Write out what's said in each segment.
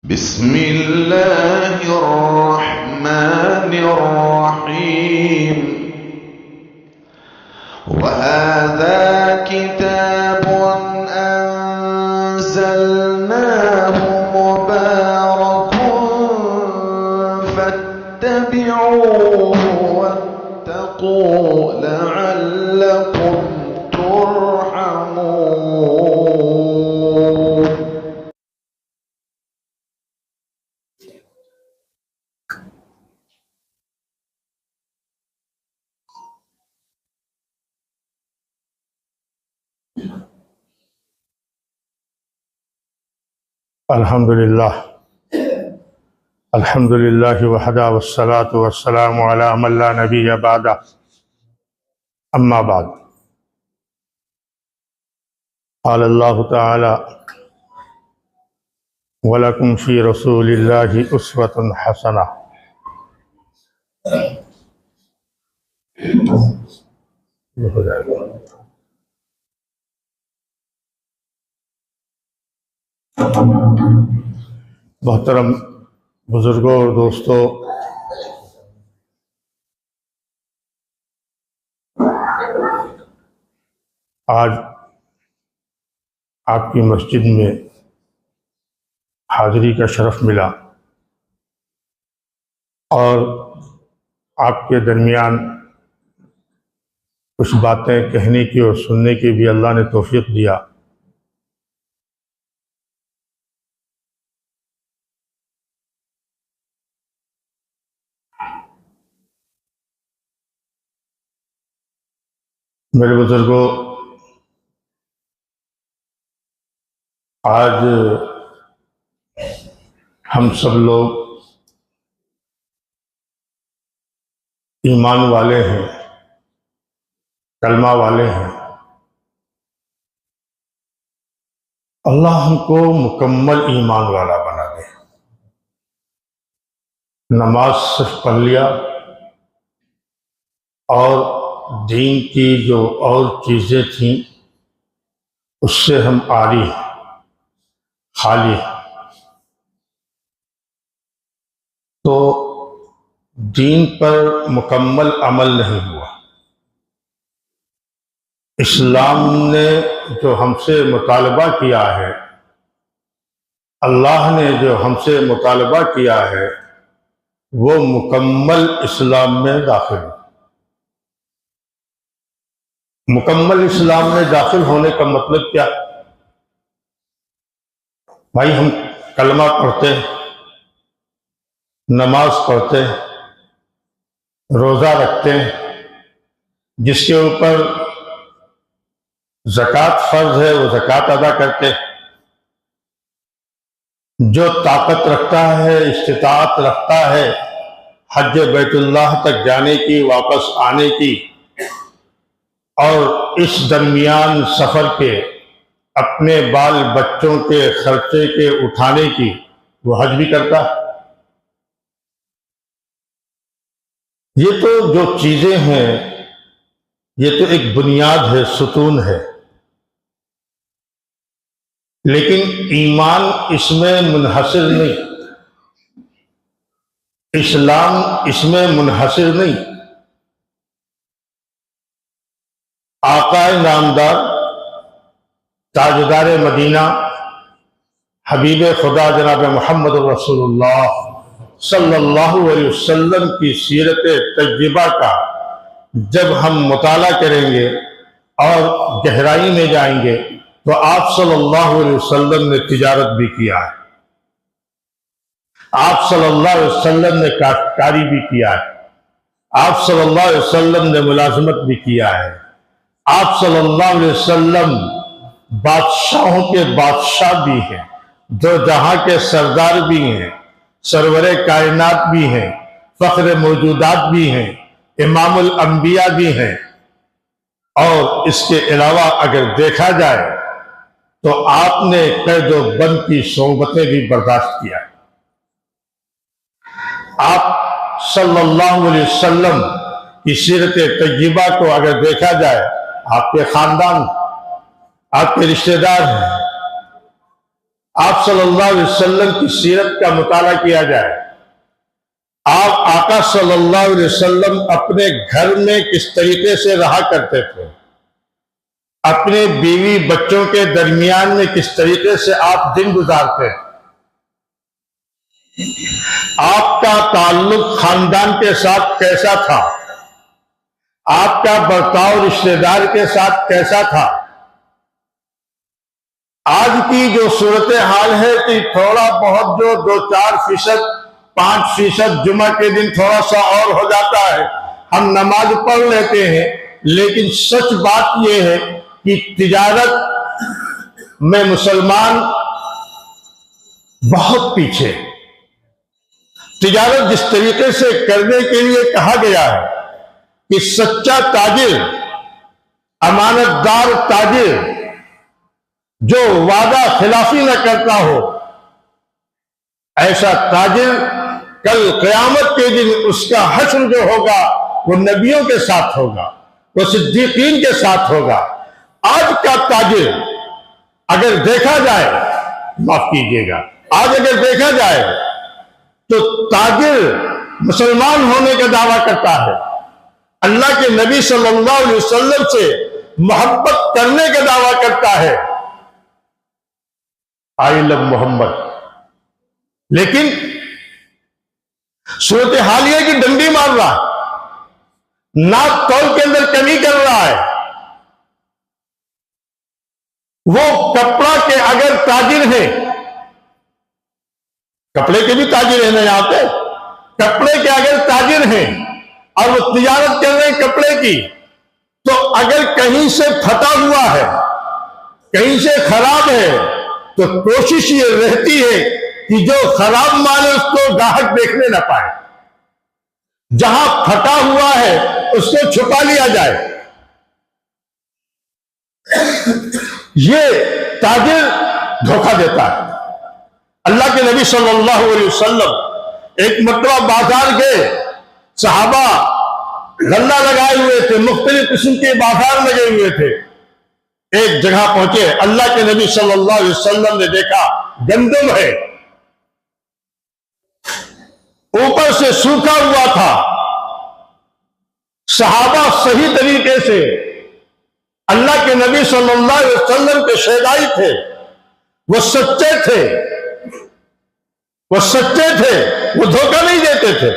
बिस्मिल्लाहिर्रहमानिर्रहीम। वहाज़ा किताबुन अंज़लनाहु मुबारकुन फत्तबिऊहु वत्तक़ू लअल्लकुम तुरहमून। अल्हम्दुलिल्लाह अल्हम्दुलिल्लाहि वहदा वस्सलातु वस्सलामु अला मन ला नबिय्य बअदा अम्मा बाद। क़ाल अल्लाहु तआला वलकुम फ़ी रसूलिल्लाहि उस्वतुन हसना। ये हो जाएगा। मोहतरम बुजुर्गों और दोस्तों, आज आपकी मस्जिद में हाज़िरी का शरफ़ मिला और आपके दरमियान कुछ बातें कहने की और सुनने की भी अल्लाह ने तौफ़ीक़ दिया। मेरे बुजुर्गों, आज हम सब लोग ईमान वाले हैं, कलमा वाले हैं। अल्लाह हमको मुकम्मल ईमान वाला बना दे। नमाज सिर्फ पढ़ लिया और दीन की जो और चीज़ें थीं उससे हम आरी हैं, खाली हैं। तो दीन पर मुकम्मल अमल नहीं हुआ। इस्लाम ने जो हमसे मुतालबा किया है, अल्लाह ने जो हमसे मुतालबा किया है, वो मुकम्मल इस्लाम में दाखिल है। मुकम्मल इस्लाम में दाखिल होने का मतलब क्या? भाई, हम कलमा पढ़ते, नमाज पढ़ते, रोज़ा रखते, जिसके ऊपर ज़कात फ़र्ज है वो ज़कात अदा करते, जो ताकत रखता है, इस्तिताअत रखता है हज बैतुल्लाह तक जाने की, वापस आने की, और इस दरमियान सफ़र के अपने बाल बच्चों के खर्चे के उठाने की, वो हज भी करता है। ये तो जो चीज़ें हैं, ये तो एक बुनियाद है, सुतून है, लेकिन ईमान इसमें मुनहसिर नहीं, इस्लाम इसमें मुनहसिर नहीं। आकाए नामदार, ताजदार मदीना, हबीब खुदा जनाब मोहम्मद रसूलुल्लाह सल्लल्लाहु अलैहि वसल्लम की सीरत तज्जिबा का जब हम मुताला करेंगे और गहराई में जाएंगे तो आप सल्लल्लाहु अलैहि वसल्लम ने तिजारत भी किया है, आप सल्लल्लाहु अलैहि वसल्लम ने काश्तकारी भी किया है, आप सल्लल्लाहु अलैहि वसल्लम ने मुलाजमत भी किया है, आप सल्लल्लाहु अलैहि वसल्लम बादशाहों के बादशाह भी हैं, दो जहां के सरदार भी हैं, सरवरे कायनात भी हैं, फख्र मौजूदात भी हैं, इमामुल अंबिया भी हैं। और इसके अलावा अगर देखा जाए तो आपने कैदो बंद की सोबतें भी बर्दाश्त किया। आप सल्लल्लाहु अलैहि वसल्लम की सीरत तय्यबा को अगर देखा जाए, आपके खानदान, आपके रिश्तेदार हैं, आप सल्लल्लाहु अलैहि वसल्लम की सीरत का मुताला किया जाए। आप आका सल्लल्लाहु अलैहि वसल्लम अपने घर में किस तरीके से रहा करते थे, अपने बीवी बच्चों के दरमियान में किस तरीके से आप दिन गुजारते थे, आपका ताल्लुक खानदान के साथ कैसा था, आपका बर्ताव रिश्तेदार के साथ कैसा था। आज की जो सूरत हाल है कि थोड़ा बहुत जो 2-4%, 5% जुमा के दिन थोड़ा सा और हो जाता है, हम नमाज पढ़ लेते हैं, लेकिन सच बात यह है कि तिजारत में मुसलमान बहुत पीछे। तिजारत जिस तरीके से करने के लिए कहा गया है कि सच्चा ताजिर, अमानतदार ताजिर, जो वादा खिलाफी न करता हो, ऐसा ताजिर कल क़यामत के दिन उसका हश्र जो होगा वो नबियों के साथ होगा, वो सिद्दीकीन के साथ होगा। आज का ताजिर अगर देखा जाए, माफ कीजिएगा, आज अगर देखा जाए तो ताजिर मुसलमान होने का दावा करता है, अल्लाह के नबी सल्लल्लाहु अलैहि वसल्लम से मोहब्बत करने का दावा करता है, आई लव मोहम्मद, लेकिन सूरत हाल यह कि डंडी मार रहा है, नाक तौल के अंदर कमी कर रहा है। वो कपड़ा के अगर ताजिर है, कपड़े के भी ताजिर है ना यहां पे, कपड़े के अगर ताजिर हैं और वो तिजारत कर रहे हैं कपड़े की, तो अगर कहीं से फटा हुआ है, कहीं से खराब है, तो कोशिश ये रहती है कि जो खराब माल है उसको ग्राहक देखने ना पाए, जहां फटा हुआ है उसको छुपा लिया जाए। ये ताजिर धोखा देता है। अल्लाह के नबी सल्लल्लाहु अलैहि वसल्लम एक मरतबा बाजार गए, सहाबा गल्ला लगाए हुए थे, मुख्तलिफ किस्म के बाजार लगे हुए थे। एक जगह पहुंचे, अल्लाह के नबी सल्लल्लाहु अलैहि वसल्लम ने देखा गंदम है, ऊपर से सूखा हुआ था। सहाबा सही तरीके से अल्लाह के नबी सल्लल्लाहु अलैहि वसल्लम के शहदाई थे, वो सच्चे थे, वो सच्चे थे, वो धोखा नहीं देते थे।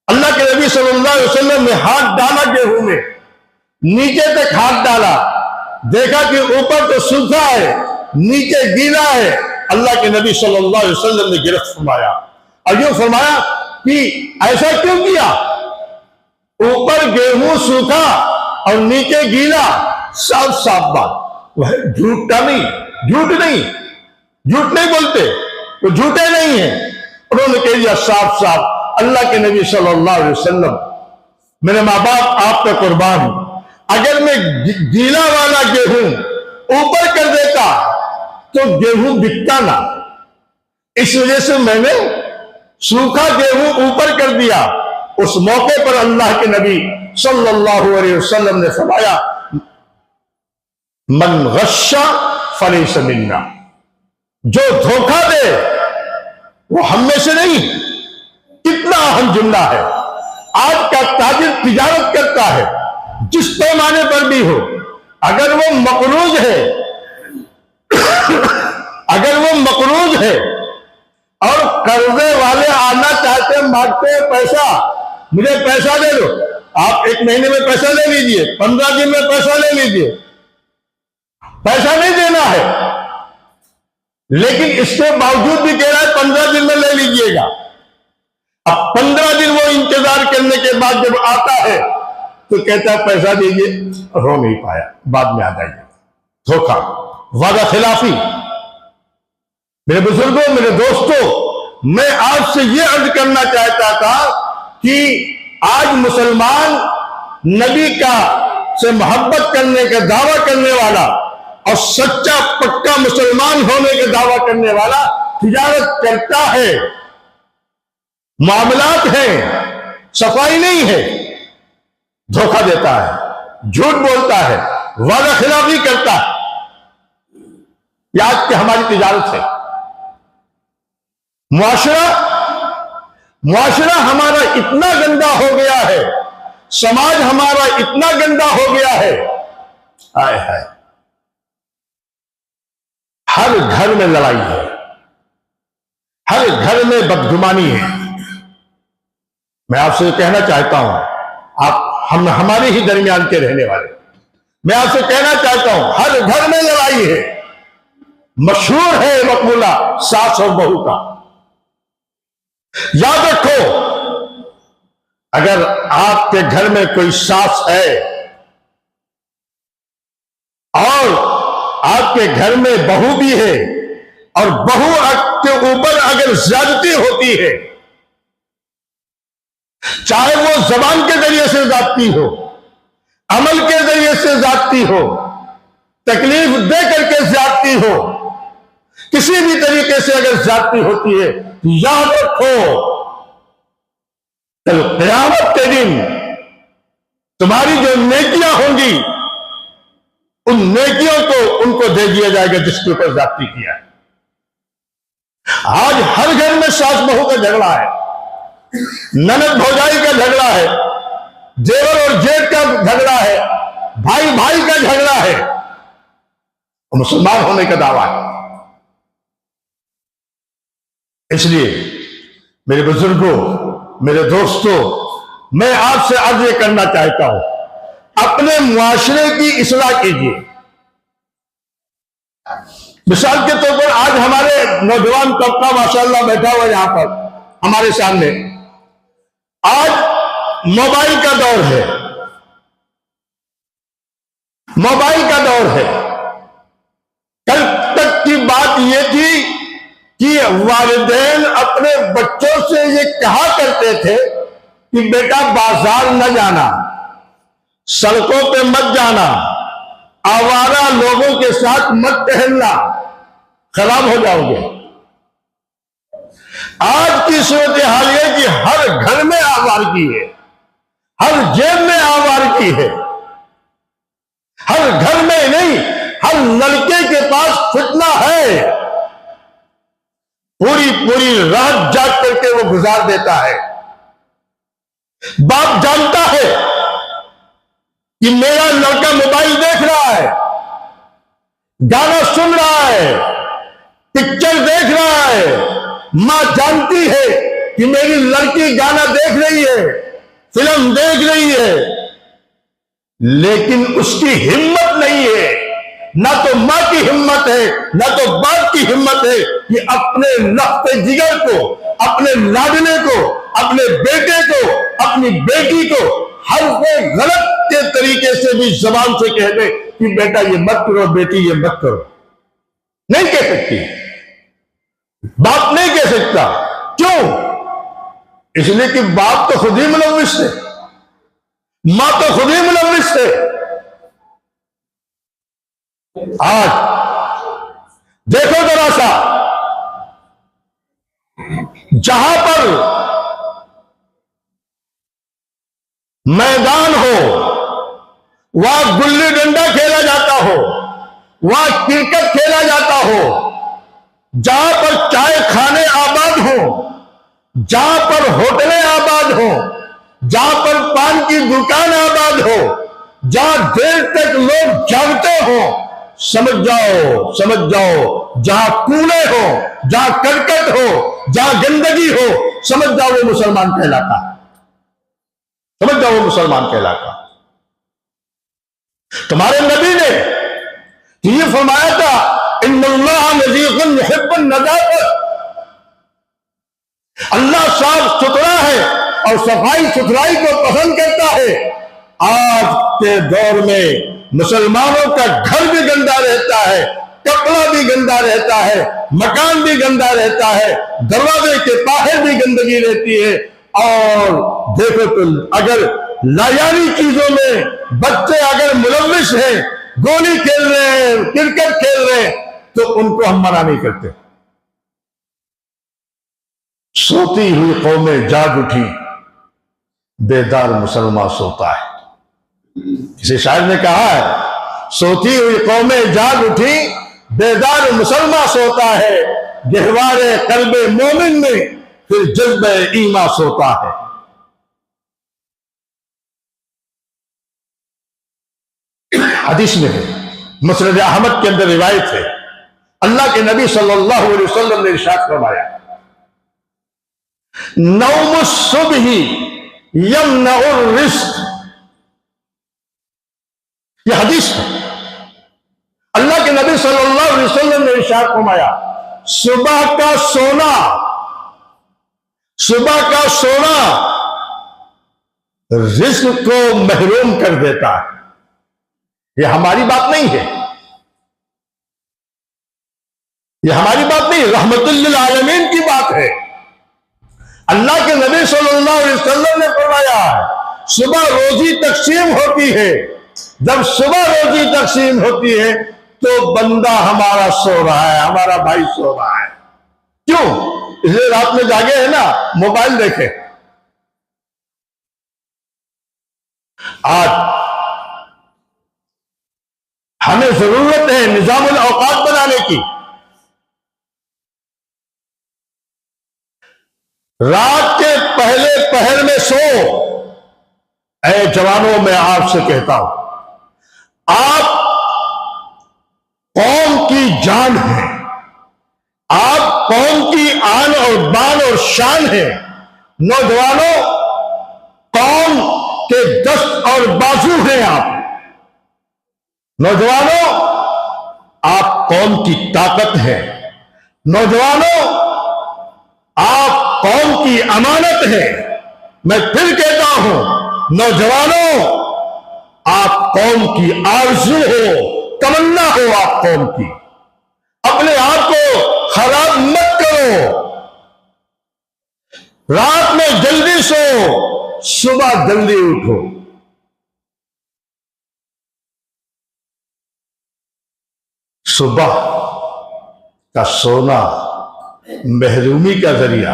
अल्लाह के नबी सल्लल्लाहु अलैहि वसल्लम ने हाथ डाला गेहूं में, नीचे तक हाथ डाला, देखा कि ऊपर तो सूखा है, नीचे गीला है। अल्लाह के नबी सल्लल्लाहु अलैहि वसल्लम ने गिरफ्त फरमाया और यूं फरमाया कि ऐसा क्यों किया, ऊपर गेहूं सूखा और नीचे गीला, साफ साफ बात, वह झूठा नहीं, झूठ नहीं बोलते, वो झूठे नहीं है। उन्होंने कह दिया साफ साफ, अल्लाह के नबी सल्लल्लाहु अलैहि वसल्लम, मेरे माँ बाप आप पे कुर्बान, अगर मैं गीला वाला गेहूं ऊपर कर देता तो गेहूं बिकता ना, इस वजह से मैंने सूखा गेहूं ऊपर कर दिया। उस मौके पर अल्लाह के नबी सल्लल्लाहु अलैहि वसल्लम ने फरमाया, मन गश्शा फलैस मिन्ना, जो धोखा दे वो हम में से नहीं। कितना अहम जुमला है। आज का ताजिर तिजारत करता है, जिस पैमाने पर भी हो, अगर वो मकरूज है अगर वो मकरूज है और कर्जे वाले आना चाहते, मांगते हैं पैसा, मुझे पैसा दे दो, आप 1 महीने में पैसा ले लीजिए, 15 दिन में पैसा ले लीजिए, पैसा नहीं देना है, लेकिन इसके बावजूद भी कह रहा है 15 दिन में ले लीजिएगा। अब 15 दिन वो इंतजार करने के बाद जब आता है तो कहता है पैसा दीजिए, हो नहीं पाया, बाद में आ जाइए। धोखा, वादा खिलाफी। मेरे बुजुर्गों, मेरे दोस्तों, मैं आपसे ये अर्ज करना चाहता था कि आज मुसलमान नबी का से मोहब्बत करने का दावा करने वाला और सच्चा पक्का मुसलमान होने का दावा करने वाला तिजारत करता है, मामलात है, सफाई नहीं है, धोखा देता है, झूठ बोलता है, वादा खिलाफी करता है। ये आज की हमारी तिजारत है। मुआशरा हमारा इतना गंदा हो गया है, समाज हमारा इतना गंदा हो गया है, हाय हाय, हर घर में लड़ाई है, हर घर में बदगुमानी है। मैं आपसे कहना चाहता हूं, हम हमारे ही दरमियान के रहने वाले, मैं आपसे कहना चाहता हूं, हर घर में लड़ाई है। मशहूर है मकबूला सास और बहू का। याद रखो, अगर आपके घर में कोई सास है और आपके घर में बहू भी है, और बहू के ऊपर अगर ज्यादती होती है, चाहे वो जबान के जरिए से ज्यादती हो, अमल के जरिए से ज्यादती हो, तकलीफ दे करके ज्यादती हो, किसी भी तरीके से अगर ज्यादती होती है, तो याद रखो, कल क़यामत के दिन तुम्हारी जो नेकियां होंगी, उन नेकियों को उनको दे दिया जाएगा जिसके ऊपर ज्यादती किया है। आज हर घर में सास बहू का झगड़ा है, ननद भौजाई का झगड़ा है, जेवर और जेठ का झगड़ा है, भाई भाई का झगड़ा है, मुसलमान होने का दावा है। इसलिए मेरे बुजुर्गों, मेरे दोस्तों, मैं आपसे अर्ज ये करना चाहता हूं, अपने मुआशरे की इस्लाह कीजिए। मिसाल के तौर पर आज हमारे नौजवान तबका माशाअल्लाह बैठा हुआ यहां पर हमारे सामने, आज मोबाइल का दौर है, मोबाइल का दौर है। कल तक की बात यह थी कि वालिदैन अपने बच्चों से ये कहा करते थे कि बेटा बाजार न जाना, सड़कों पे मत जाना, आवारा लोगों के साथ मत टहलना, खराब हो जाओगे। आज की सूरत हाल है कि हर घर में आवारगी है, हर जेब में आवारगी है, हर घर में नहीं, हर लड़के के पास फितना है। पूरी पूरी रात जाग करके वो गुजार देता है। बाप जानता है कि मेरा लड़का मोबाइल देख रहा है, गाना सुन रहा है, पिक्चर देख रहा है। मां जानती है कि मेरी लड़की गाना देख रही है, फिल्म देख रही है, लेकिन उसकी हिम्मत नहीं है, ना तो मां की हिम्मत है, ना तो बाप की हिम्मत है कि अपने लफ्ते जिगर को, अपने लाडले को, अपने बेटे को, अपनी बेटी को हर कोई गलत के तरीके से भी जबान से कह दे कि बेटा ये मत करो, बेटी ये मत करो। नहीं कह सकती, बाप नहीं कह सकता। क्यों? इसलिए कि बाप तो खुद ही मुलव्विस है, मां तो खुद ही मुलव्विस है। आज देखो जरा सा, जहां पर मैदान हो, वहां गुल्ली डंडा खेला जाता हो, वहां क्रिकेट खेला जाता हो, जहां पर चाय खाने आबाद हो, जहां पर होटलें आबाद हो, जहां पर पान की दुकान आबाद हो, जहां देर तक लोग जागते हो, समझ जाओ जहां कूड़े हो, जहां करकट हो, जहां गंदगी हो, समझ जाओ वो मुसलमान कहलाता, समझ जाओ वो मुसलमान कहलाता। तुम्हारे नबी ने ये फरमाया था, इन्नल्लाह नज़ीफ़ुन युहिब्बुन नज़ाफ़त, अल्लाह साफ सुथरा है और सफाई सुथराई को पसंद करता है। आज के दौर में मुसलमानों का घर भी गंदा रहता है, कपड़ा भी गंदा रहता है, मकान भी गंदा रहता है, दरवाजे के बाहर भी गंदगी रहती है। और देखो तो अगर लायानी चीजों में बच्चे अगर मुलव्विस हैं, गोली खेल रहे हैं, क्रिकेट खेल रहे हैं, तो उनको हम मना नहीं करते। सोती हुई कौमें जाग उठी, बेदार मुसलमान सोता है। किसी शायर ने कहा है, सोती हुई कौमें जाग उठी, बेदार मुसलमान सोता है, गहवारे कल्बे मोमिन में फिर जज्बे ईमा सोता है। हदीस में है, मुस्नद अहमद के अंदर रिवायत है, अल्लाह के नबी सल्लल्लाहु अलैहि वसल्लम ने इरशाद फरमाया, नौम सुबही यमनउर रिस्क। यह हदीस है, अल्लाह के नबी सल्लल्लाहु अलैहि वसल्लम ने इरशाद फरमाया, सुबह का सोना रिस्क को महरूम कर देता है। यह हमारी बात नहीं है, यह हमारी बात नहीं, रहमतुल लिल आलमीन की बात है। अल्लाह के नबी सल्लल्लाहु अलैहि वसल्लम ने फरमाया है, सुबह रोजी तकसीम होती है, जब सुबह रोजी तकसीम होती है तो बंदा हमारा सो रहा है, हमारा भाई सो रहा है। क्यों? इसलिए रात में जागे है ना, मोबाइल देखे। आज हमें जरूरत है निजामुल औकात बनाने की। रात के पहले पहर में सो। ऐ जवानों, मैं आपसे कहता हूं, आप कौम की जान है, आप कौम की आन और बान और शान है। नौजवानों, कौम के दस्त और बाजू हैं आप। नौजवानों, आप कौम की ताकत है। नौजवानों, आप कौम की अमानत है। मैं फिर कहता हूं, नौजवानों, आप कौम की आरज़ू हो, तमन्ना हो आप कौम की। अपने आप को खराब मत करो। रात में जल्दी सो, सुबह जल्दी उठो। सुबह का सोना महरूमी का जरिया।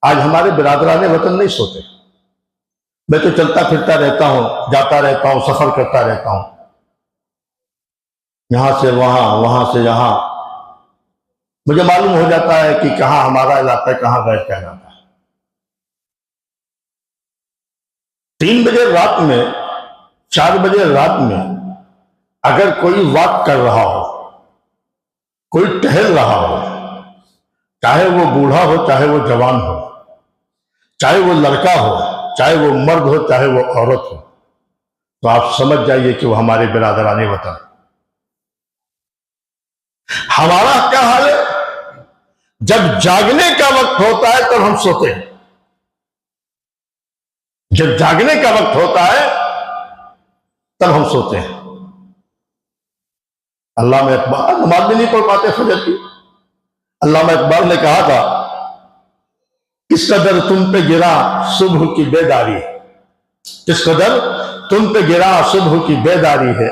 आज हमारे बिरादराने वतन नहीं सोते। मैं तो चलता फिरता रहता हूं, जाता रहता हूं, सफर करता रहता हूं, यहां से वहां, वहां से यहां। मुझे मालूम हो जाता है कि कहां हमारा इलाका है, कहां गैर का इलाका है। 3 बजे रात में, 4 बजे रात में अगर कोई वॉक कर रहा हो, कोई टहल रहा हो, चाहे वो बूढ़ा हो, चाहे वो जवान हो, चाहे वो लड़का हो, चाहे वो मर्द हो, चाहे वो औरत हो, तो आप समझ जाइए कि वो हमारे बिरादराने वतन। हमारा क्या हाल है? जब जागने का वक्त होता है तब हम सोते हैं। जब जागने का वक्त होता है तब हम सोते हैं। अल्लामा इकबाल, नमाज भी नहीं पढ़ पाते फजर की। अल्लामा इकबाल ने कहा था, किस कदर तुम पे गिरा सुबह की बेदारी, किस कदर तुम पे गिरा सुबह की बेदारी है,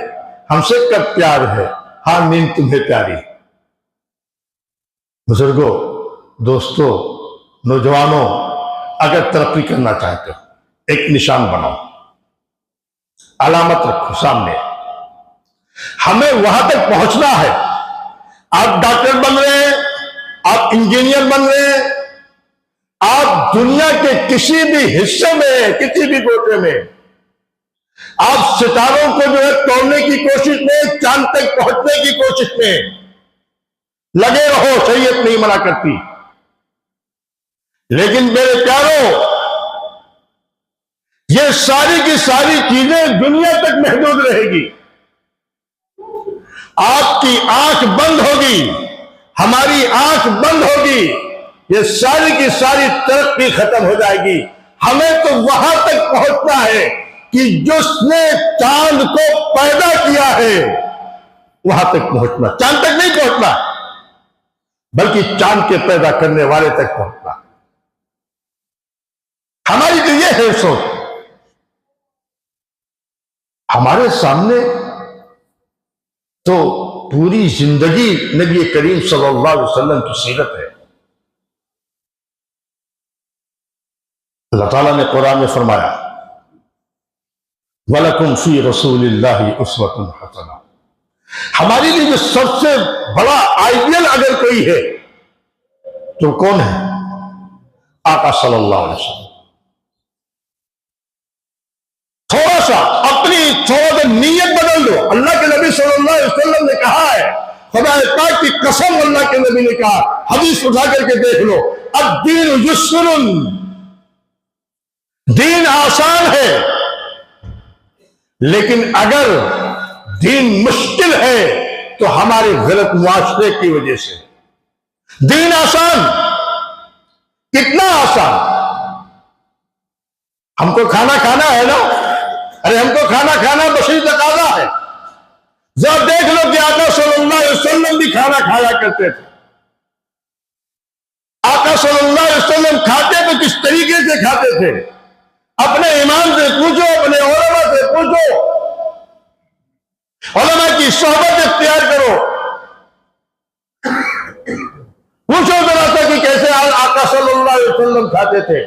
हमसे कब प्यार है, हाँ नींद तुम्हें प्यारी। बुजुर्गों, दोस्तों, नौजवानों, अगर तरक्की करना चाहते हो, एक निशान बनाओ, अलामत रखो सामने। हमें वहां तक पहुंचना है। आप डॉक्टर बन रहे हैं, आप इंजीनियर बन रहे हैं, आप दुनिया के किसी भी हिस्से में, किसी भी गोटे में, आप सितारों को जो है तोड़ने की कोशिश में, चांद तक पहुंचने की कोशिश में लगे रहो, शरीयत नहीं मना करती। लेकिन मेरे प्यारों, ये सारी की सारी चीजें दुनिया तक महदूद रहेगी। आपकी आंख बंद होगी, हमारी आंख बंद होगी, ये सारी की सारी तरक्की खत्म हो जाएगी। हमें तो वहां तक पहुंचना है कि जिसने चांद को पैदा किया है वहां तक पहुंचना। चांद तक नहीं पहुंचना, बल्कि चांद के पैदा करने वाले तक पहुंचना। हमारी तो ये है सोच। हमारे सामने तो पूरी जिंदगी नबी करीम सल्लल्लाहु अलैहि वसल्लम की सीरत है। अल्लाह ताला ने कुरान में फरमाया, वलकुम फी रसूलिल्लाहि उस्वतुन हसना, हमारे लिए जो सबसे बड़ा आइडियल अगर कोई है तो कौन है? आका सल्लल्लाहु अलैहि वसल्लम। थोड़ा सा नीयत बदल दो। अल्लाह के नबी सल्लल्लाहु अलैहि वसल्लम ने कहा है, खुदा पाक की कसम, अल्लाह के नबी ने कहा, हदीस उठा करके देख लो, अब दीन युस्रुन, दीन आसान है, लेकिन अगर दीन मुश्किल है तो हमारे गलत मुआशरे की वजह से। दीन आसान, कितना आसान? हमको खाना खाना है ना, अरे हमको खाना खाना बशरी तकाज़ा है। जब देख लो कि आका सल्लल्लाहु अलैहि वसल्लम भी खाना खाया करते थे। आका सल्लल्लाहु अलैहि वसल्लम खाते तो किस तरीके से खाते थे? अपने इमाम से पूछो, अपने उलमा से पूछो, उलमा की सोहबत इख्तियार करो, पूछो जरा सा कि कैसे आका सल्लल्लाहु अलैहि वसल्लम खाते थे।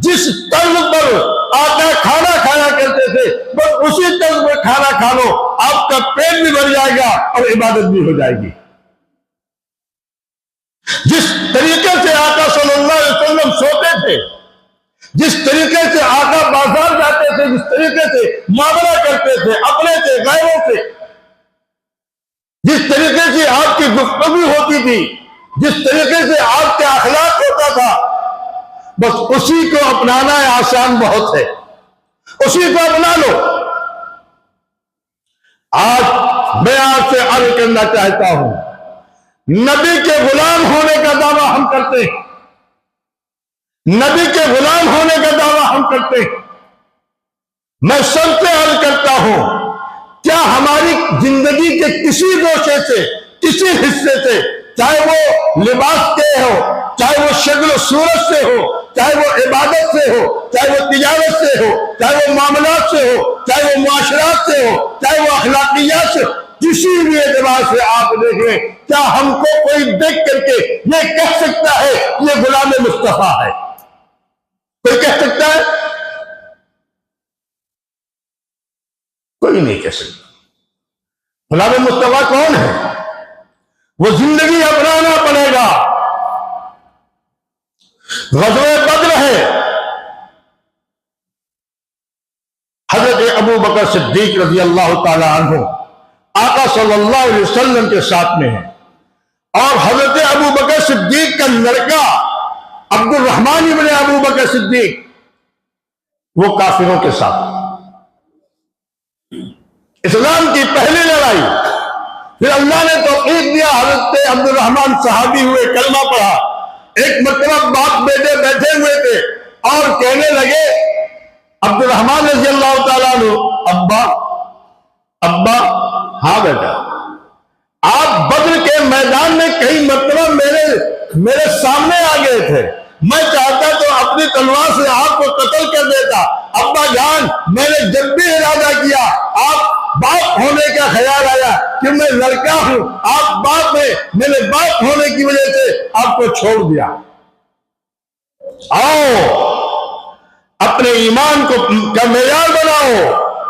जिस तर्ज पर आका खाना खाया करते थे, बस उसी तर्ज पर खाना खा लो, आपका पेट भी भर जाएगा और इबादत भी हो जाएगी। जिस तरीके से आका सल्लल्लाहु अलैहि वसल्लम सोते थे, जिस तरीके से आका बाजार जाते थे, जिस तरीके से मामला करते थे अपने से गैरों से, जिस तरीके से आपकी गुफ्तगू होती थी, जिस तरीके से आपका अखलाक होता था, बस उसी को अपनाना है। आसान बहुत है, उसी को अपना लो। आज मैं आपसे अर्ज करना चाहता हूं, नबी के गुलाम होने का दावा हम करते हैं, नबी के गुलाम होने का दावा हम करते हैं। मैं सबसे अर्ज करता हूं, क्या हमारी जिंदगी के किसी गोशे से, किसी हिस्से से, चाहे वो लिबास के हो, चाहे वो शक्ल सूरत से हो, चाहे वो इबादत से हो, चाहे वो तिजारत से हो, चाहे वो मामलात से हो, चाहे वो मुआशरात से हो, चाहे वो अखलाकियात से, किसी भी एतबार से आप देखें, क्या हमको कोई देख करके ये कह सकता है ये गुलाम मुस्तफा है? कोई कह सकता है? कोई नहीं कह सकता। गुलाम मुस्तफा कौन है? वो जिंदगी अपनाना पड़ेगा। ग़ज़वे बद्र है, हजरत अबू बकर सिद्दीक रज़ी अल्लाह ताला अन्हु आका सल्लल्लाहु अलैहि वसल्लम के साथ में है, और हजरत अबू बकर सिद्दीक का लड़का अब्दुल रहमान इब्न अबू बकर सिद्दीक वो काफिरों के साथ। इस्लाम की पहली लड़ाई, फिर अल्लाह ने तौफीक दिया, हजरत अब्दुल रहमान सहाबी हुए, कलमा पढ़ा। एक मतलब बाप बेटे बैठे हुए थे और कहने लगे, अब्दुल रहमान रज़ी अल्लाह ताला अन्हु, अब्बा अब्बा, हाँ बेटा, आप बद्र के मैदान में कई मतलब मेरे सामने आ गए थे, मैं चाहता तो अपनी तलवार से आपको कत्ल कर देता। अब्बा जान, मैंने जब भी इरादा किया, आप बाप होने का ख्याल आया कि मैं लड़का हूं, आप बाप में, मैंने बाप होने की वजह से आपको छोड़ दिया। आओ अपने ईमान को का मेयार बनाओ,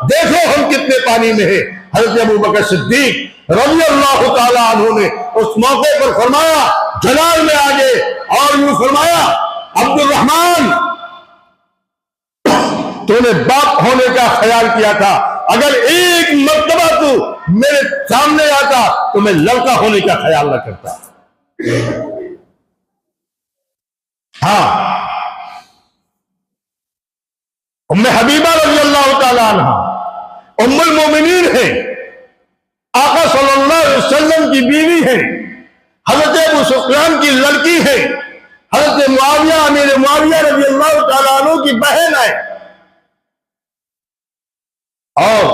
देखो हम कितने पानी में है। हज़रत अबू बकर सिद्दीक रज़ी अल्लाह ताला अन्हु ने उस मौके पर फरमाया, जलाल में आगे, और यूं फरमाया, अब्दुल रहमान, तूने बाप होने का ख्याल किया था, अगर एक मर्तबा तू मेरे सामने आता तो मैं लड़का होने का ख्याल न करता। हाँ, उम्मे हबीबा रज़ी अल्लाह ताला अन्हा उम्मुल मोमिनीन है, आका सल्लल्लाहु अलैहि वसल्लम की बीवी है, हज़रत अबू सुफयान की लड़की है, हज़रत मुआविया अमीर मुआविया रज़ी अल्लाह ताला अन्हु की बहन है, और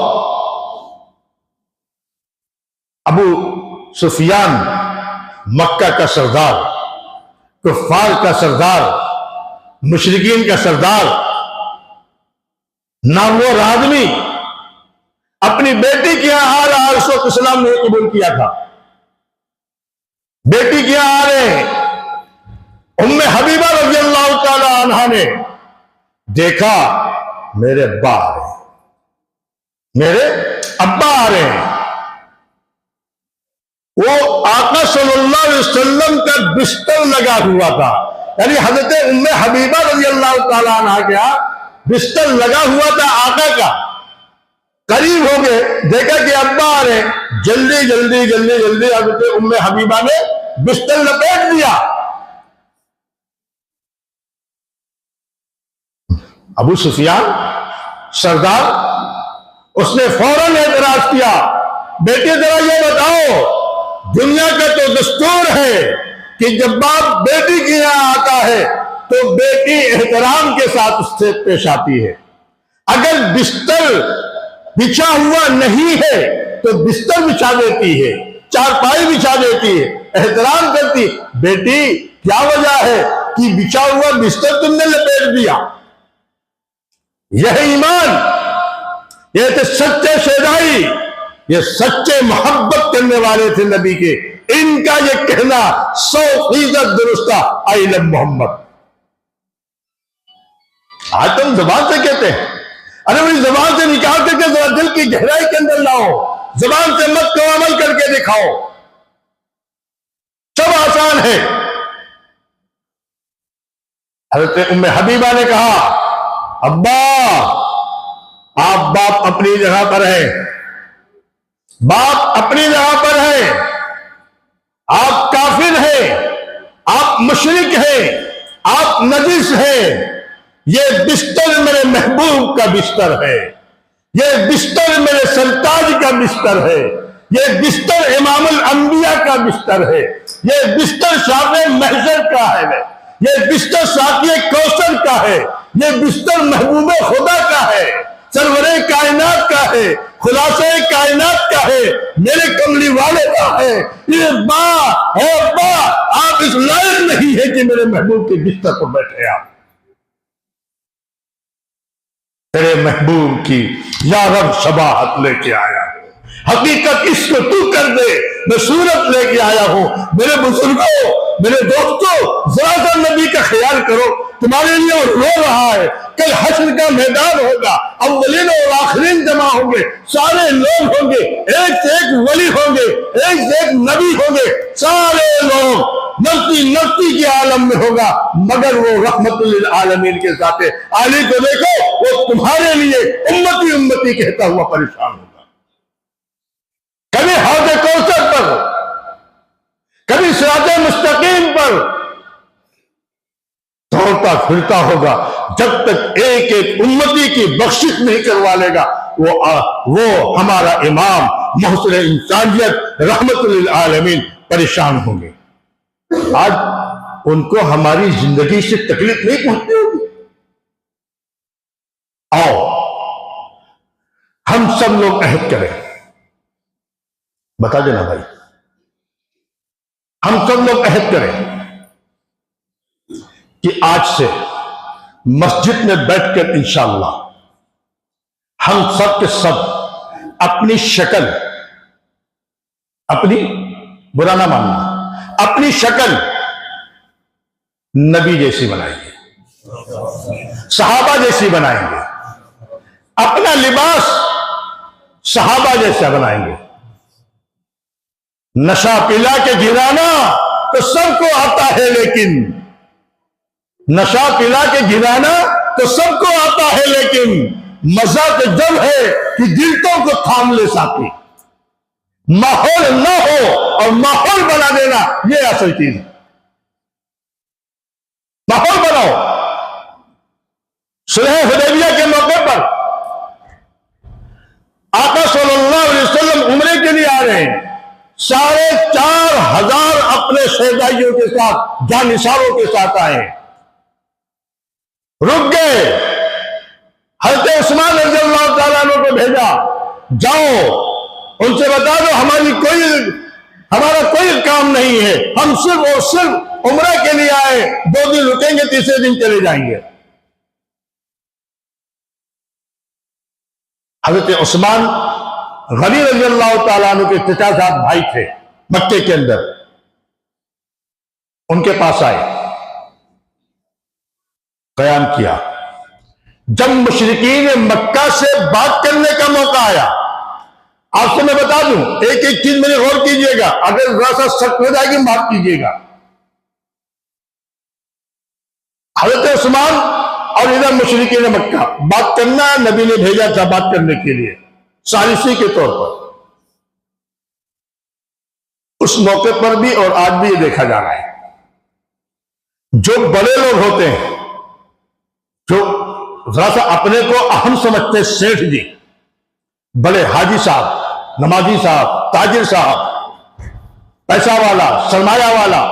अबू सुफियान मक्का का सरदार, कुफ्फार का सरदार, मुशरिकीन का सरदार, नामवर आदमी अपनी बेटी के यहां आ रहा है, उसको इस्लाम ने कबूल किया था। बेटी के यहां आ रहे हैं, उम्मे हबीबा रज़ी अल्लाह ताला अन्हा ने देखा, मेरे अब्बा आ रहे हैं, मेरे अब्बा आ रहे हैं। वो आका सल्लल्लाहु अलैहि वसल्लम का बिस्तर लगा हुआ था, यानी हजरत उम्मे हबीबा रज़ी अल्लाह ताला अन्हा का बिस्तर लगा हुआ था आका का। करीब हो गए, देखा कि अब्बा आ रहे, जल्दी जल्दी जल्दी जल्दी हजरत उम्मे हबीबा ने बिस्तर लपेट दिया। अबू सुफियान सरदार, उसने फौरन एतराज किया, बेटे जरा ये बताओ, दुनिया का तो दस्तूर है कि जब बाप बेटी के यहां आता है तो बेटी एहतराम के साथ उससे पेश आती है। अगर बिस्तर बिछा हुआ नहीं है तो बिस्तर बिछा देती है, चारपाई बिछा देती है, एहतराम करती। बेटी क्या वजह है कि बिछा हुआ बिस्तर तुमने लपेट दिया? यह ईमान, यह थे सच्चे शेदाई, ये सच्चे मोहब्बत करने वाले थे नबी के। इनका ये कहना 100% दुरुस्त था। I love Mohammed. आज तुम जबान से कहते हैं, अरे मेरी जबान से निकाल करके जरा दिल की गहराई के अंदर लाओ, जबान से मत को अमल करके दिखाओ। सब आसान है। हज़रत उम्मे हबीबा ने कहा, अब्बा आप बाप अपनी जगह पर है, बाप अपनी जगह पर है, आप काफिर हैं, आप मुशरिक हैं, आप नजिस हैं। ये बिस्तर मेरे महबूब का बिस्तर है, ये बिस्तर मेरे सरताज का बिस्तर है, ये बिस्तर इमामुल अंबिया का बिस्तर है, ये बिस्तर शाफ़े महशर का है, ये बिस्तर साक़ी कौसर का है, ये बिस्तर महबूब खुदा का है, सरवरे कायनात का है, खुलासे कायनात का है, मेरे कमली वाले का है। ये माँ है, अब्बा आप इस लायक नहीं है कि मेरे महबूब के बिस्तर पर बैठे। आप तेरे महबूब की या रब शबाहत लेके आया हूं, हकीकत इसको तू कर दे, मैं सूरत लेके आया हूं। मेरे बुजुर्गों, मेरे दोस्तों, जरा सा नबी का ख्याल करो, तुम्हारे लिए वो रो रहा है। कल हश्र का मैदान होगा, अव्वलीन और आखिरीन जमा होंगे, सारे लोग होंगे, एक से एक वली होंगे, एक से एक नबी होंगे, सारे लोग नफ्सी नफ्सी के आलम में होगा, मगर वो रहमतुल लिल आलमीन के साथ है। आली को देखो, वो तुम्हारे लिए उम्मती उम्मती कहता हुआ परेशान होगा। कभी हौज़े कौसर पर, कभी सिराते मुस्तकीम पर दौड़ता फिरता होगा, जब तक एक एक उम्मती की बख्शिश नहीं करवा लेगा। वो हमारा इमाम मुहसिन इंसानियत रहमतुल लिल आलमीन परेशान होंगे। आज उनको हमारी जिंदगी से तकलीफ नहीं पहुंचती होगी। आओ हम सब लोग अहद करें, बता देना भाई, हम सब लोग अहद करें कि आज से मस्जिद में बैठकर इंशाअल्लाह हम सब के सब अपनी शक्ल, अपनी बुरा ना मानना, अपनी शक्ल नबी जैसी बनाएंगे, सहाबा जैसी बनाएंगे, अपना लिबास सहाबा जैसा बनाएंगे। नशा पिला के गिराना तो सबको आता है, लेकिन नशा पिला के गिराना तो सबको आता है, लेकिन मजा तो जब है कि दिलतों को थाम ले साथी। माहौल ना हो और माहौल बना देना, यह असल चीज है। माहौल बनाओ। सुलह हुदैबिया के मौके पर आका सल्लल्लाहु अलैहि वसल्लम उम्रे के लिए आ रहे हैं, 4,500 अपने शहजाइयों के साथ, जानिसारों के साथ आए, रुक गए। हज़रत उस्मान रज़ियल्लाहु ताला अन्हु को भेजा, जाओ उनसे बता दो हमारा कोई काम नहीं है, हम सिर्फ और सिर्फ उम्रा के लिए आए, 2 दिन रुकेंगे, तीसरे दिन चले जाएंगे। हज़रत उस्मान गनी रज़ियल्लाहु ताला अन्हु के चचा साहब भाई थे मक्के के अंदर, उनके पास आए, कयाम किया। जब मुशरिकीन मक्का से बात करने का मौका आया, आपसे मैं बता दूं, एक एक चीज मेरी गौर कीजिएगा, अगर जरा सा शक हो जाएगी माफ कीजिएगा। हजरत उस्मान और इधर मुशरिकीन मक्का बात करना, नबी ने भेजा था बात करने के लिए सालिसी के तौर पर। उस मौके पर भी और आज भी ये देखा जा रहा है, जो बड़े लोग होते हैं, जो जरा सा अपने को अहम समझते, सेठ जी, बड़े हाजी साहब, नमाजी साहब, ताजिर साहब, पैसा वाला, सरमाया वाला,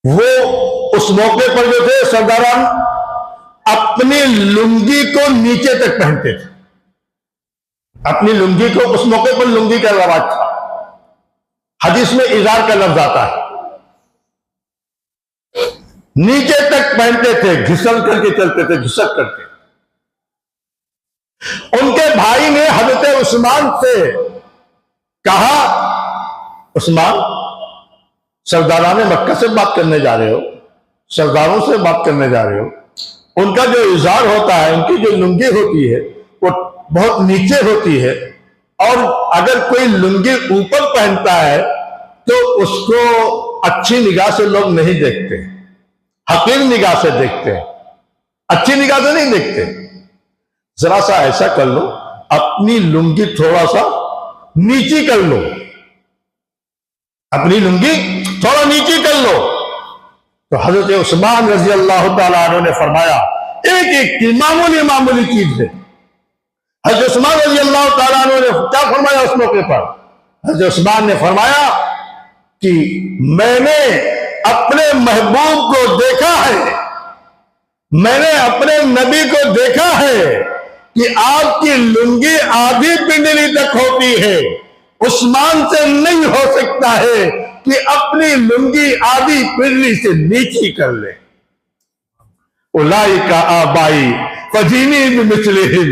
वो उस मौके पर जो थे सरदारान अपनी लुंगी को नीचे तक पहनते थे। अपनी लुंगी को, उस मौके पर लुंगी का रवाज था। हदीस में इजार का लफ्ज आता है, नीचे तक पहनते थे, घिसल करके चलते थे, घिसक करके। उनके भाई ने हजरत उस्मान से कहा, उस्मान, सरदारान मक्का से बात करने जा रहे हो, सरदारों से बात करने जा रहे हो, उनका जो इजार होता है, उनकी जो लुंगी होती है वो बहुत नीचे होती है, और अगर कोई लुंगी ऊपर पहनता है तो उसको अच्छी निगाह से लोग नहीं देखते, हकीर निगाह से देखते हैं, अच्छी निगाह से नहीं देखते। जरा सा ऐसा कर लो, अपनी लुंगी थोड़ा सा नीची कर लो, अपनी लुंगी थोड़ा नीची कर लो। तो हजरत उस्मान रजी अल्लाह तआला अन्हु ने फरमाया, एक एक की मामूली मामूली चीज है। हजरत उस्मान रजी अल्लाह तआला अन्हु ने क्या फरमाया उस मौके पर? हजरत उस्मान ने फरमाया कि मैंने अपने महबूब को देखा है, मैंने अपने नबी को देखा है कि आपकी लुंगी आधी पिंडली तक होती है। उस्मान से नहीं हो सकता है कि अपनी लुंगी आधी पिंडली से नीची कर ले। उलाई का आबाई फजीनी बिमिस्लिहिन,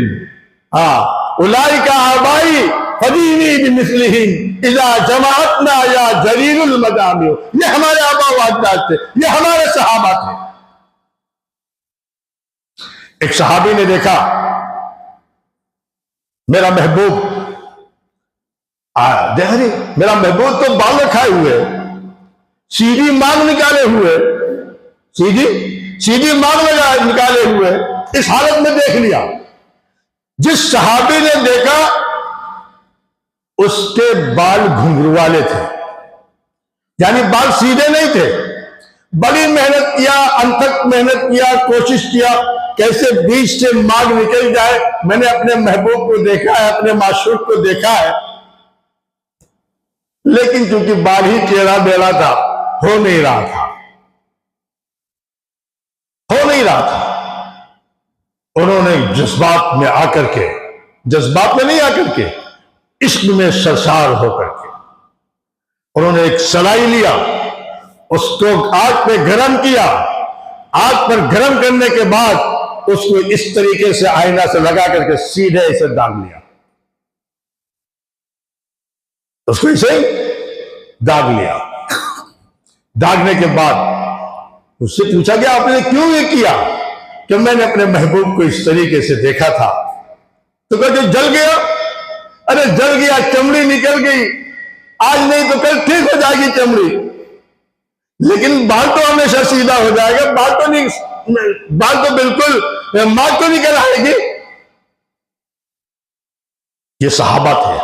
उलाई का आबाई फजीनी बिमिस्लिहिन इज़ा जमाअतना या जरीरुल मदामी। ये हमारे आबा व अजदाद थे, ये हमारे सहाबा थे। एक सहाबी ने देखा मेरा महबूब, देहरी, मेरा महबूब तो बाल खाए हुए, सीधी मांग निकाले हुए, सीधी मांग निकाले हुए, इस हालत में देख लिया। जिस सहाबी ने देखा उसके बाल घुंघरू वाले थे, यानी बाल सीधे नहीं थे। बड़ी मेहनत किया, अनथक मेहनत किया, कोशिश किया कैसे बीच से मांग निकल जाए। मैंने अपने महबूब को देखा है, अपने माशूक को देखा है, लेकिन क्योंकि बाल ही टेढ़ा बेड़ा था, हो नहीं रहा था, हो नहीं रहा था। उन्होंने जज्बात में आकर के, जज्बात में नहीं आकर के, इश्क में सरसार होकर के उन्होंने एक सलाई लिया, उसको आग पे गर्म किया। आग पर गर्म करने के बाद उसको इस तरीके से आईना से लगा करके सीधे इसे दाग लिया, उसको इसे दाग लिया। दागने के बाद उससे पूछा गया आपने क्यों ये किया? कि मैंने अपने महबूब को इस तरीके से देखा था। तो कहते जल गया। अरे जल गया, चमड़ी निकल गई, आज नहीं तो कल ठीक हो जाएगी चमड़ी, लेकिन बाल तो हमेशा सीधा हो जाएगा, बाल तो नहीं, बाल तो बिल्कुल मां तो निकल आएगी। ये सहाबा थे।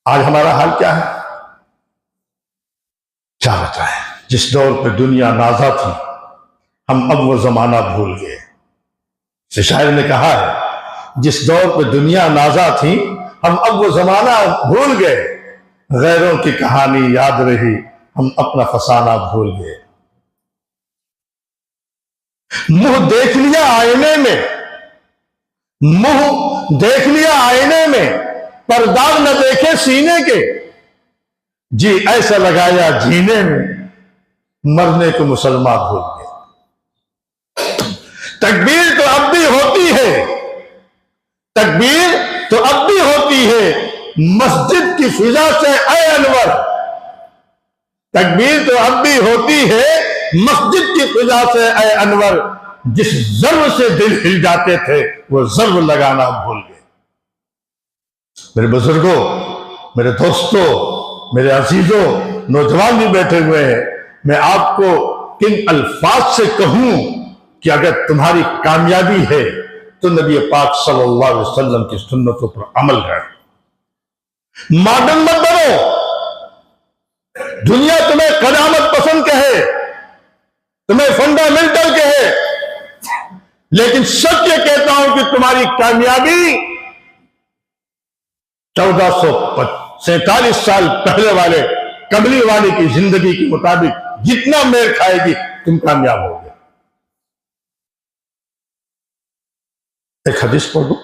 आज हमारा हाल क्या है? क्या बताएं? जिस दौर पे दुनिया नाजा थी, हम अब वो जमाना भूल गए। शायर ने कहा है, जिस दौर पे दुनिया नाजा थी, हम अब वो जमाना भूल गए। गैरों की कहानी याद रही, हम अपना फसाना भूल गए। मुंह देख लिया आईने में, मुंह देख लिया आईने में, पर दाग न देखे सीने के। जी ऐसा लगाया जीने में, मरने को मुसलमान भूल गए। तकबीर तो अब भी होती है, तकबीर तो अब भी होती है मस्जिद की फिजा से ऐ अनवर। तकबीर तो अब भी होती है मस्जिद की फिजा से ऐ अनवर। जिस ज़र्व से दिल हिल जाते थे वो ज़र्व लगाना भूल गए। मेरे बुजुर्गों, मेरे दोस्तों, मेरे अजीजों, नौजवान भी बैठे हुए हैं, मैं आपको किन अल्फाज से कहूं कि अगर तुम्हारी कामयाबी है तो नबी पाक सल्लल्लाहु अलैहि वसल्लम की सुन्नतों पर अमल करो। मॉडर्न मत बनो। दुनिया तुम्हें कदामत पसंद कहे, तुम्हें फंडामेंटल कहे, लेकिन सत्य कहता हूं कि तुम्हारी कामयाबी 1447 साल पहले वाले कमली वाले की जिंदगी के मुताबिक जितना मेल खाएगी तुम कामयाब होगे। एक हदीस पढ़ दो,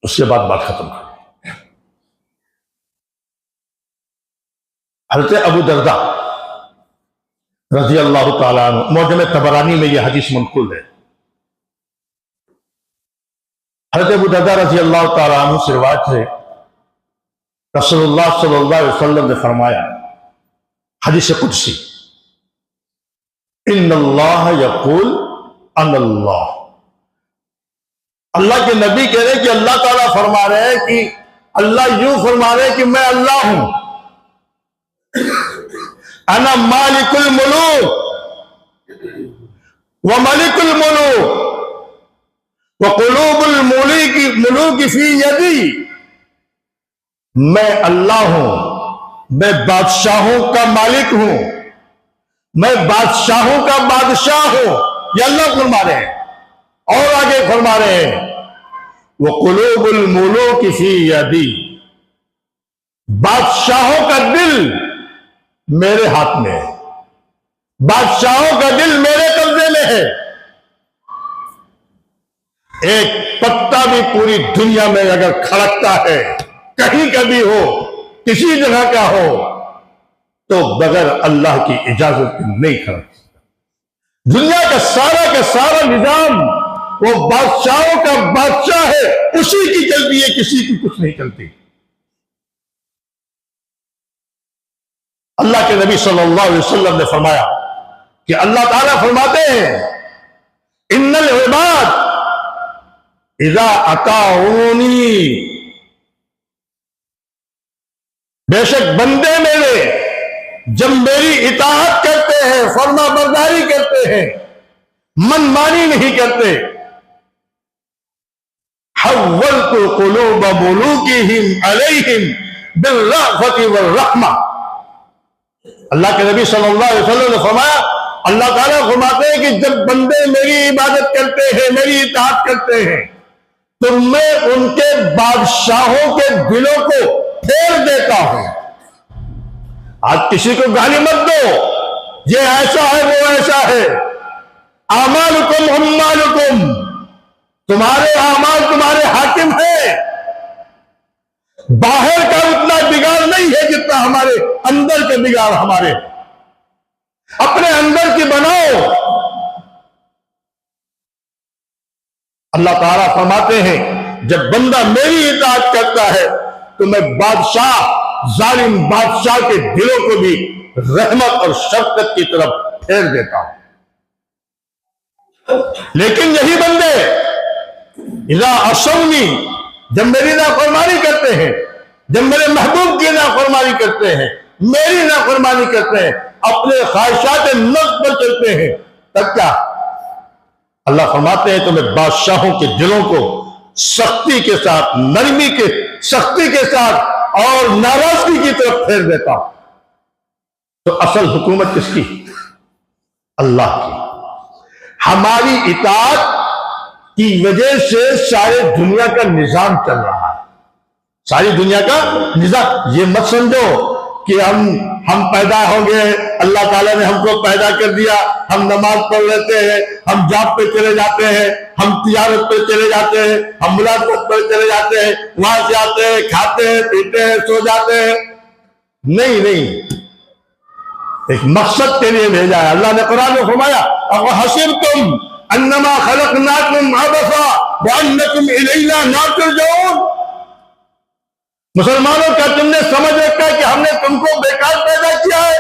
उसके बाद बात खत्म करो। हज़रत अबू दरदा रज़ी अल्लाह ताला अन्हु, मुअज्जम तबरानी में यह हदीस मंक़ूल है। हज़रत अबू दरदा रज़ी अल्लाह ताला अन्हु से रिवायत है, रसूलुल्लाह सल्लल्लाहु अलैहि वसल्लम ने फरमाया, हदीस कुदसी, इन्नल्लाह यक़ूल अनल्लाह। अल्लाह के नबी कह रहे हैं कि अल्लाह ताला फरमा रहे हैं कि अल्लाह यूं फरमा रहे हैं कि मैं अल्लाह हूं। अना मालिकुल मुलूक व मलिकुल मुलूक व कुलूबुल मुलूक फी यदी। मैं अल्लाह हूं, मैं बादशाहों का मालिक हूं, मैं बादशाहों का बादशाह हूं। ये अल्लाह फरमा रहे हैं। और आगे फरमा रहे हैं, वो कुलूबुल मुलूक फी यदी, बादशाहों का दिल मेरे हाथ में है, बादशाहों का दिल मेरे कब्जे में है। एक पत्ता भी पूरी दुनिया में अगर खड़कता है, कहीं का भी हो, किसी जगह का हो, तो बगैर अल्लाह की इजाजत नहीं खड़क सकता। दुनिया का सारा निजाम वो बादशाहों का बादशाह है, उसी की चलती है, किसी की कुछ नहीं चलती। अल्लाह के नबी सल्लल्लाहु अलैहि वसल्लम ने फरमाया कि अल्लाह ताला फरमाते हैं, इन्नल इबाद इज़ा अताऊनी, बेशक बंदे मेरे जब मेरी इताअत करते हैं, फर्मा बरदारी करते हैं, मनमानी नहीं करते, हव्वलतु कुलूब मुलूकिहिम अलैहिम बिर्रअफति वर्रहमा। अल्लाह के नबी सल्लल्लाहु अलैहि वसल्लम ने फरमाया, अल्लाह ताला फरमाते हैं कि जब बंदे मेरी इबादत करते हैं, मेरी इताअत करते हैं, तो मैं उनके बादशाहों के दिलों को फेर देता हूं। आज किसी को गाली मत दो, ये ऐसा है, वो ऐसा है। आमालुकुम उम्मालुकुम, तुम्हारे आमाल तुम्हारे हाकिम है। बाहर का उतना बिगाड़ नहीं है जितना हमारे अंदर के बिगाड़ हमारे। अपने अंदर की बनाओ। अल्लाह ताला फरमाते हैं, जब बंदा मेरी इताअत करता है तो मैं बादशाह, जालिम बादशाह के दिलों को भी रहमत और शफकत की तरफ फेर देता हूं। लेकिन यही बंदे इज़ा असौनी, जब मेरी नाफरमानी करते हैं, जब मेरे महबूब की नाफरमानी करते हैं, मेरी नाफरमानी करते हैं, अपने ख्वाहिशात नफ्स पर चलते हैं, तब क्या? अल्लाह फरमाते हैं तो मैं बादशाहों के दिलों को सख्ती के साथ, नरमी के, सख्ती के साथ और नाराजगी की तरफ फेर देता हूं। तो असल हुकूमत किसकी? अल्लाह की। हमारी इताअत की वजह से सारे दुनिया का निजाम चल रहा है। सारी दुनिया का निजाम, ये मत समझो कि हम पैदा होंगे, अल्लाह ताला ने हमको पैदा कर दिया, हम नमाज पढ़ लेते हैं, हम जॉब पे चले जाते हैं, हम तिजारत पे चले जाते हैं, हम मुलाकात पे चले जाते हैं, वहां से आते हैं, खाते हैं, पीते हैं, सो जाते हैं। नहीं, एक मकसद के लिए भेजा है। अल्लाह ने कुरान में फरमाया, अब हसिबतुम अन्नमा खलकनाकुम अबसा व अन्नकुम इलैना ला तुरजऊन। मुसलमानों, क्या तुमने समझ रखा है कि हमने तुमको बेकार पैदा किया है?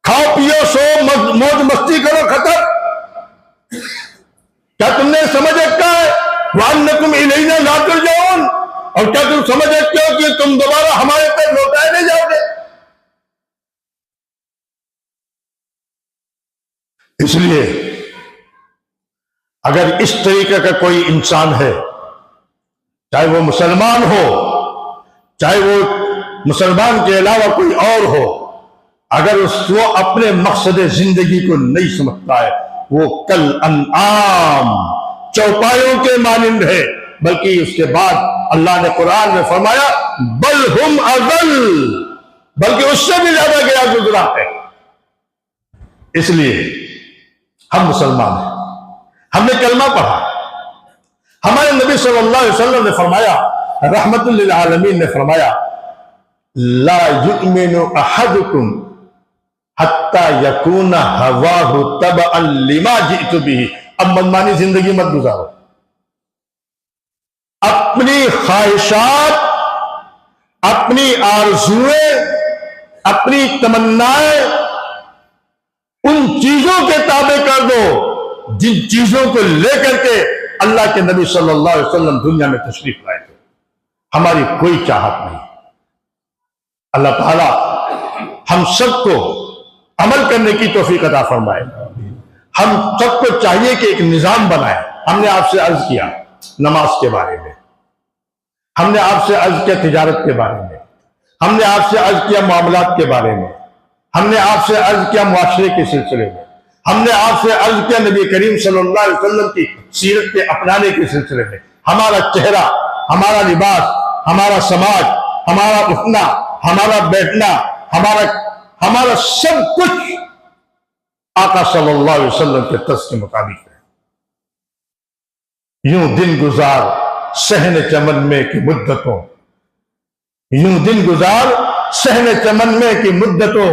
खाओ पियो सो मौज मस्ती करो, खत्म। क्या तुमने समझ रखा है? व अन्नकुम इलैना ला तुरजऊन, और क्या तुम समझ सकते हो कि तुम दोबारा हमारे पर लौटाए नहीं जाओगे? इसलिए अगर इस तरीके का कोई इंसान है, चाहे वो मुसलमान हो, चाहे वो मुसलमान के अलावा कोई और हो, अगर वो अपने मकसद जिंदगी को नहीं समझता है, वो कल अनआम चौपायों के मानिंद है। बल्कि उसके बाद अल्लाह ने कुरान में फरमाया बल हुम अज़ल, बल्कि उससे भी ज्यादा गया गुजरा है। इसलिए हम मुसलमान हैं, हमने कलमा पढ़ा, हमारे नबी सल्लल्लाहु अलैहि वसल्लम ने फरमाया, रहमतुल लिल आलमीन ने फरमाया, ला युमिनु अहदुकुम हत्ता यकूना हवाहु तबअन लिमा जितु बिही। अब मनमानी जिंदगी मत गुजारो, अपनी ख्वाहिशात, अपनी आरज़ुएं, अपनी तमन्नाएं उन चीजों के ताबे कर दो जिन चीजों को लेकर के अल्लाह के नबी सल्लल्लाहु अलैहि वसल्लम दुनिया में तशरीफ लाए थे। हमारी कोई चाहत नहीं। अल्लाह ताला हम सबको अमल करने की तौफीक अता फरमाए। हम सबको चाहिए कि एक निजाम बनाए। हमने आपसे अर्ज किया नमाज के बारे में, हमने आपसे अर्ज किया तिजारत के बारे में, हमने आपसे अर्ज किया मामलात के बारे में, हमने आपसे अर्ज किया मुआशरे के सिलसिले में, हमने आपसे अर्ज किया नबी करीम सल्लल्लाहु अलैहि वसल्लम की सीरत के अपनाने के सिलसिले में। हमारा चेहरा, हमारा लिबास, हमारा समाज, हमारा उठना, हमारा बैठना, हमारा सब कुछ आका सल्लल्लाहु अलैहि वसल्लम के तर्ज के मुताबिक है। यूं दिन गुजार सहने चमन में की मुद्दतों, यूं दिन गुजार सहने चमन में की मुद्दतों,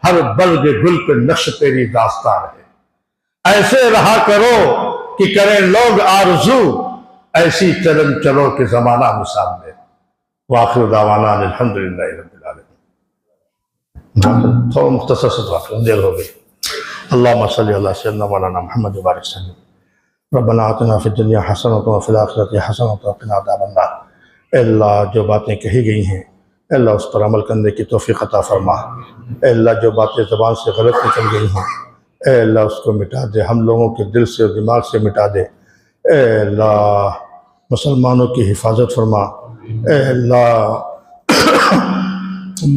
हर बल्ग गुल पे नक्श तेरी दास्तान है। ऐसे रहा करो कि करें लोग आरज़ू, ऐसी चलन चलो कि जमाना मिसाल दे। वाखिर दावाना अल्हम्दुलिल्लाहि रब्बिल आलमीन। थोड़ा मुख्तसर से दुआ, देर हो गई। अल्लाहुम्मा सल्लि अला सय्यिदिना मौलाना मुहम्मद व बारिक वसल्लम। रब्बना आतिना फिद दुनिया हसनतन व फिल आखिरति हसनतन व क़िना अज़ाबन्नार। अल्लाह जो बातें कही गई हैं अल्लाह उस पर अमल करने की तौफीक अता फरमा। अल्लाह जो बातें ज़बान से गलत निकल गई हैं अल्लाह उसको मिटा दे, हम लोगों के दिल से और दिमाग से मिटा दे। अल्लाह मुसलमानों की हिफाजत फरमा। अल्लाह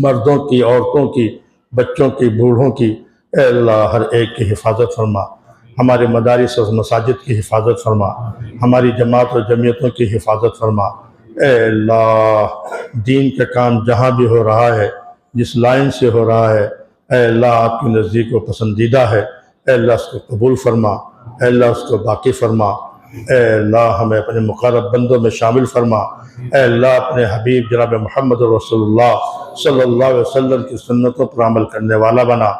मर्दों की, औरतों की, बच्चों की, बूढ़ों की अल्लाह हर एक की हिफाजत फरमा। हमारे मदारिस और मसाजिद की हिफाजत फरमा। हमारी जमात और जमीयतों की हिफाजत फरमा। अल्लाह दीन का काम जहाँ भी हो रहा है, जिस लाइन से हो रहा है, अल्लाह आपके नज़दीक को पसंदीदा है। अल्लाह उसको कबूल फरमा, अल्लाह उसको बाकी फरमा। अल्लाह हमें अपने मुक़र्रब बंदों में शामिल फरमा। अल्लाह अपने हबीब जनाब मोहम्मद रसूलुल्लाह सल्लल्लाहु अलैहि वसल्लम की सुन्नतों पर अमल करने वाला बना।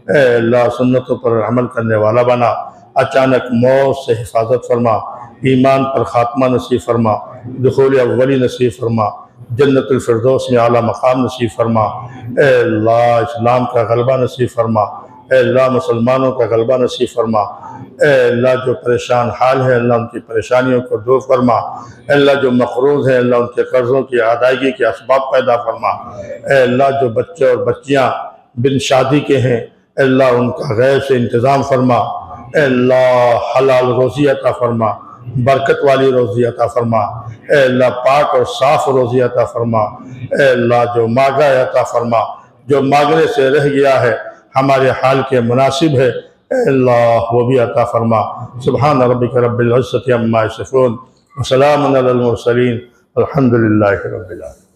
अल्लाह सुन्नतों पर अमल करने वाला बना। अचानक मौत से हिफाजत फरमा। ईमान पर खात्मा नसीब फरमा। दुखूल अव्वली नसीब फरमा। जन्नतुल फिरदौस में आला मकाम नसीब फरमा। अल्लाह इस्लाम का गलबा नसीब फरमा। अल्लाह मुसलमानों का गलबा नसीब फरमा। अल्लाह जो परेशान हाल है अल्लाह उनकी परेशानियों को दूर फरमा। अल्लाह जो मक़रूज़ है अल्लाह उनके कर्ज़ों की अदायगी के असबाब पैदा फरमा। अल्लाह जो बच्चे और बच्चियाँ बिन शादी के हैं अल्लाह उनका गैब से इंतज़ाम फरमा। अल्लाह हलाल रोज़ी अता फरमा, बरकत वाली रोज़ी अता फरमा। अल्लाह पाक और साफ़ रोज़ी अता फरमा। अल्लाह जो मांगा है अता फरमा, जो मांगने से रह गया है हमारे हाल के मुनासिब है अल्लाह वो भी अता फरमा। सुब्हान रब्बिका रब्बिल इज़्ज़ति अम्मा यसिफ़ून व सलामुन अलल मुरसलीन वल्हम्दुलिल्लाहि रब्बिल आलमीन।